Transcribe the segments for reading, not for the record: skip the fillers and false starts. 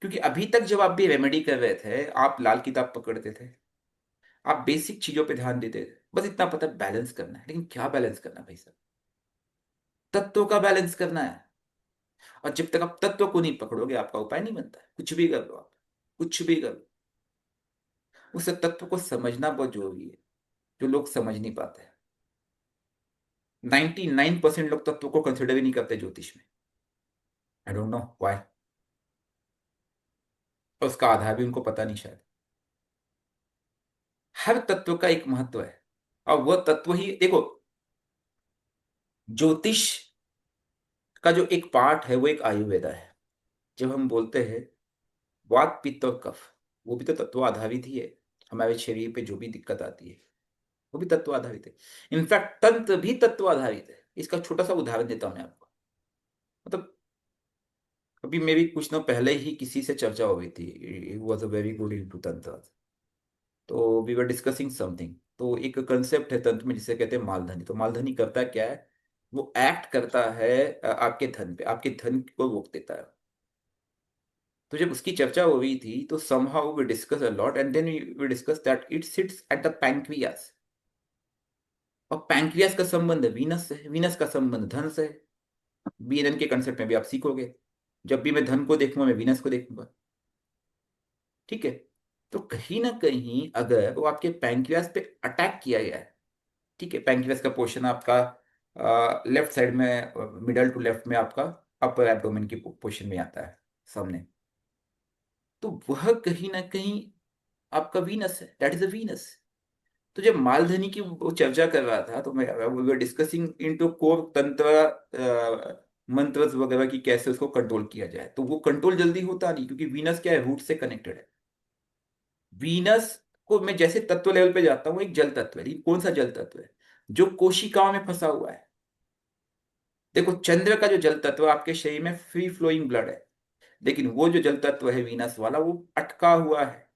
क्योंकि अभी तक जब आप भी रेमेडी कर रहे थे, आप लाल किताब पकड़ते थे, आप बेसिक चीजों पे ध्यान देते थे, बस इतना पता बैलेंस करना है। लेकिन क्या बैलेंस करना है भाई साहब? तत्वों का बैलेंस करना है। और जब तक आप तत्व को नहीं पकड़ोगे, आपका उपाय नहीं बनता है। कुछ भी कर लो आप, कुछ भी कर लो, उस तत्व को समझना बहुत जरूरी है, जो लोग समझ नहीं पाते हैं। 99% लोग तत्व को कंसिडर ही नहीं करते ज्योतिष में। I don't know why. और उसका आधार भी उनको पता नहीं शायद। हर तत्व का एक महत्व है, और वह तत्व ही देखो, ज्योतिष का जो एक पार्ट है वो एक आयुर्वेदा है। जब हम बोलते हैं वात पित्त और कफ, वो भी तो तत्व आधारित ही है। हमारे शरीर पे जो भी दिक्कत आती है वो भी तत्व आधारित है। इनफैक्ट तंत्र भी तत्व आधारित है। इसका छोटा सा उदाहरण देता हूं मैं आपको। मतलब अभी मेरी कुछ दिनों पहले ही किसी से चर्चा हो गई थी, was a very good into tantra. तो वी वर डिस्कसिंग समथिंग। तो एक कंसेप्ट है तंत्र में जिसे कहते हैं मालधानी। तो मालधानी करता क्या है? वो एक्ट करता है आपके धन पे, आपके धन को रोक देता है। तो जब उसकी चर्चा हो रही थी तो somehow we discuss a lot and then we discuss that it sits at the pancreas। और पैंक्रियास का संबंध वीनस से, वीनस का संबंध धन से है। बीएनएन के कंसेप्ट में भी आप सीखोगे। जब भी मैं धन को देखूंगा, मैं वीनस को देखूंगा। ठीक है। तो कहीं ना कहीं अगर वो आपके पैंक्रियास पे अटैक किया गया है, ठीक है, पैंक्रियास का पोर्शन आपका लेफ्ट साइड में, मिडल टू लेफ्ट में आपका अपर एब्डोमेन की पोर्शन में आता है सामने, तो वह कहीं ना कहीं आपका वीनस है, दैट इज अ वीनस। तो जब मालधनी की वो चर्चा कर रहा था तो मैं we were discussing into core tantra mantra वगैरह की कैसे उसको कंट्रोल किया जाए। तो वो कंट्रोल जल्दी होता नहीं, क्योंकि वीनस क्या है, रूट से कनेक्टेड है। वीनस को मैं जैसे तत्व लेवल पे जाता हूँ, एक जल तत्व है। लेकिन कौन सा जल तत्व है? जो कोशिकाओं में फंसा हुआ है। देखो, चंद्र का जो जल तत्व है, आपके शरीर में फ्री फ्लोइंग ब्लड है। लेकिन वो जो जल तत्व है वीनस वाला, वो अटका हुआ है,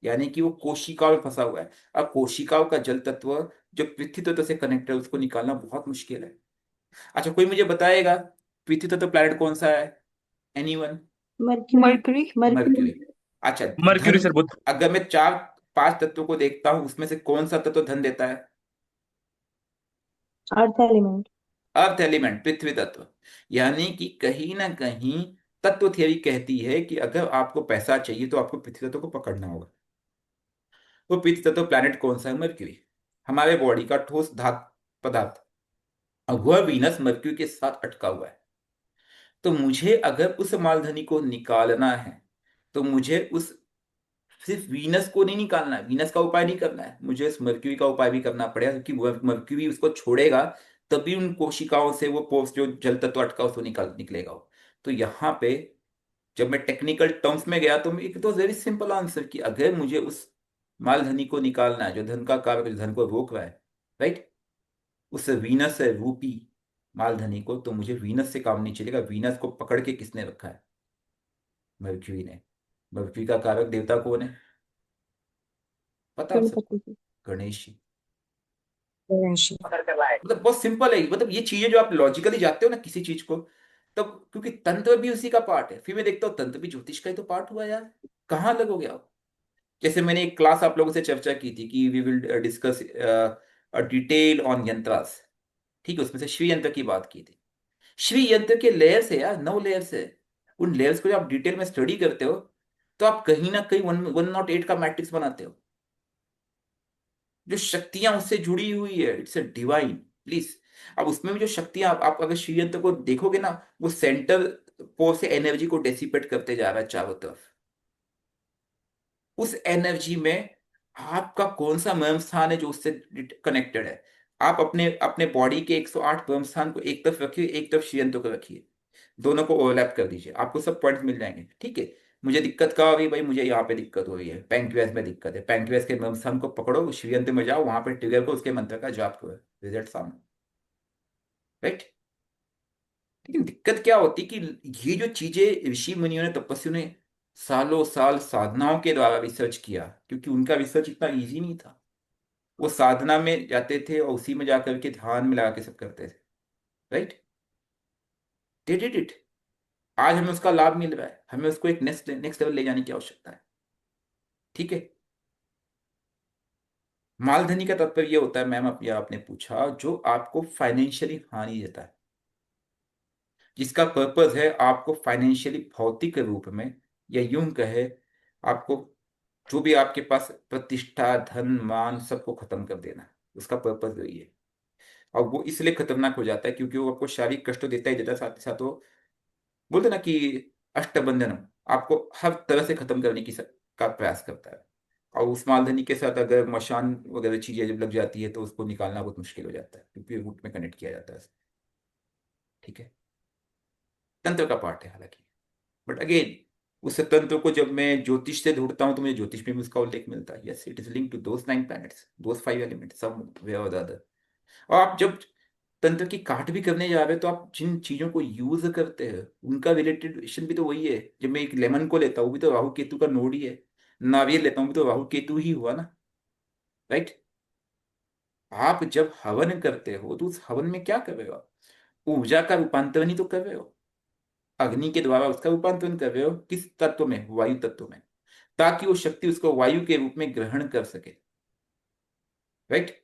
यानी कि वो कोशिकाओं में फंसा हुआ है। अब कोशिकाओं का जल तत्व जो पृथ्वी तत्व से कनेक्ट है, उसको निकालना बहुत मुश्किल है। अच्छा, कोई मुझे बताएगा पृथ्वी तत्व प्लैनेट कौन सा है? Anyone? Mercury. Mercury mercury. Mercury. अच्छा। मर्क्यूरी धन, सर, बुध। अगर मैं चार पांच तत्वों को देखता हूं, उसमें से कौन सा तत्व धन देता है? Earth element. अर्थ एलिमेंट, पृथ्वी तत्व। यानी कि कहीं ना कहीं तत्व थियरी कहती है कि अगर आपको पैसा चाहिए तो आपको पृथ्वी तत्व को पकड़ना होगा। वो पृथ्वी तत्व प्लैनेट कौन सा है? मर्क्यूरी। हमारे बॉडी का ठोस धात पदार्थ। अब वह वीनस मर्क्यूरी के साथ अटका हुआ है। तो मुझे अगर उस मालधनी को निकालना है, तो मुझे उस सिर्फ वीनस को नहीं निकालना है, वीनस का उपाय नहीं करना है, मुझे उस मर्क्यूरी का उपाय भी करना पड़ेगा, क्योंकि वह मर्क्यूरी उसको छोड़ेगा, तभी उन कोशिकाओं से वो पोस्ट जो जल तत्व अटका उसको निकलेगा वो। तो यहाँ पे जब मैं टेक्निकल टर्म्स में गया, तो एक तो वेरी सिंपल आंसर कि अगर मुझे उस मालधनी को निकालना है जो धन का कारक, जो धन को रोक रहा है, राइट, उस वीनस है रूपी मालधनी को, तो मुझे वीनस से काम नहीं चलेगा। वीनस को पकड़ के किसने रखा है? मर्क्यूरी ने। मर्क्यूरी का कारक देवता कौन है? पता आप सबको? गणपति जी। गणेश जी। गणेश जी। मतलब बहुत सिंपल है। मतलब ये चीजें जो आप लॉजिकली जाते हो ना किसी चीज को, तब क्योंकि तंत्र भी उसी का पार्ट है, फिर मैं देखता हूँ तंत्र भी ज्योतिष का ही तो पार्ट हुआ यार। कहाँ लगोगे आप? जैसे मैंने एक क्लास आप लोगों से चर्चा की थी कि we will discuss detail on यंत्रास। ठीक है, उसमें से श्री यंत्र की बात की थी। श्री यंत्र के लेयर्स है यार, 9 लेयर्स है। उन लेयर्स को जब आप डिटेल में स्टडी करते हो, तो आप कहीं ना कहीं 108 का मैट्रिक्स बनाते हो। जो शक्तियां उससे जुड़ी हुई है, इट्स अ डिवाइन। प्लीज। अब उसमें भी जो शक्तियां आप अगर श्री यंत्र को देखोगे ना, वो सेंटर पोर से एनर्जी को डेसिपेट करते जा रहा है चारों तरफ। उस एनर्जी में आपका कौन सा मर्म स्थान है जो उससे कनेक्टेड है? आप अपने अपने बॉडी के 108 मर्म स्थान को एक तरफ रखिए, एक तरफ श्रीयंत्र को रखिए, दोनों को ओवरलैप कर दीजिए, आपको सब पॉइंट्स मिल जाएंगे। ठीक है। मुझे दिक्कत कहाँ हो रही है भाई? मुझे यहाँ पे दिक्कत हो रही है, पैंक्रियास में दिक्कत है। पैंक्रियास के मर्म स्थान को पकड़ो, श्रीयंत्र में जाओ, वहां पे ट्रिगर को उसके मंत्र का जाप करो, रिजल्ट सामने। राइट। लेकिन दिक्कत क्या होती कि ये जो चीजें ऋषि मुनियों ने, तपस्वियों ने सालों साल साधनाओं के द्वारा रिसर्च किया, क्योंकि उनका रिसर्च इतना इजी नहीं था। वो साधना में जाते थे और उसी में जाकर के ध्यान में लगा के सब करते थे। राइट। They did it. आज हमें उसका लाभ मिल रहा है, हमें उसको एक नेक्स्ट नेक्स्ट लेवल ले जाने की आवश्यकता है। ठीक है। मालधनी का तात्पर्य ये होता है मैम, आप, या आपने पूछा, जो आपको फाइनेंशियली हानि देता है, जिसका पर्पस है आपको फाइनेंशियली भौतिक रूप में, या यूं कहे, आपको जो भी आपके पास प्रतिष्ठा धन मान सबको खत्म कर देना, उसका पर्पस यही है। और वो इसलिए खतरनाक हो जाता है क्योंकि वो आपको शारीरिक कष्ट तो देता ही देता है, साथ ही साथ वो बोलते ना कि अष्टबंधनम, आपको हर तरह से खत्म करने का प्रयास करता है। और उस मालधनी के साथ अगर मशान वगैरह चीजें जब लग जाती है तो उसको निकालना बहुत मुश्किल हो जाता है, क्योंकि रूट में कनेक्ट किया जाता है। ठीक है। तंत्र का पार्ट है हालांकि, बट अगेन, उस तंत्र को जब मैं ज्योतिष से ढूंढता हूँ तो मुझे ज्योतिष में भी उसका उल्लेख मिलता है। Yes, it is link to those 9 planets, those 5 elements, some way और द अदर। और आप जब तंत्र की काट भी करने जा रहे हो तो आप जिन चीजों को यूज करते हैं उनका रिलेटेड भी तो वही है। जब मैं एक लेमन को लेता हूँ, वो भी तो राहु केतु का नोड ही है। नारियल लेता हूँ, वो भी तो राहु केतु ही हुआ ना। राइट। आप जब हवन करते हो तो उस हवन में क्या कर रहे हो आप? ऊर्जा का रूपांतरण ही तो कर रहे हो। अग्नि के द्वारा उसका रूपांतरण कर रहे हो किस तत्व में? वायु तत्व में, ताकि वो शक्ति उसको वायु के रूप में ग्रहण कर सके। राइट।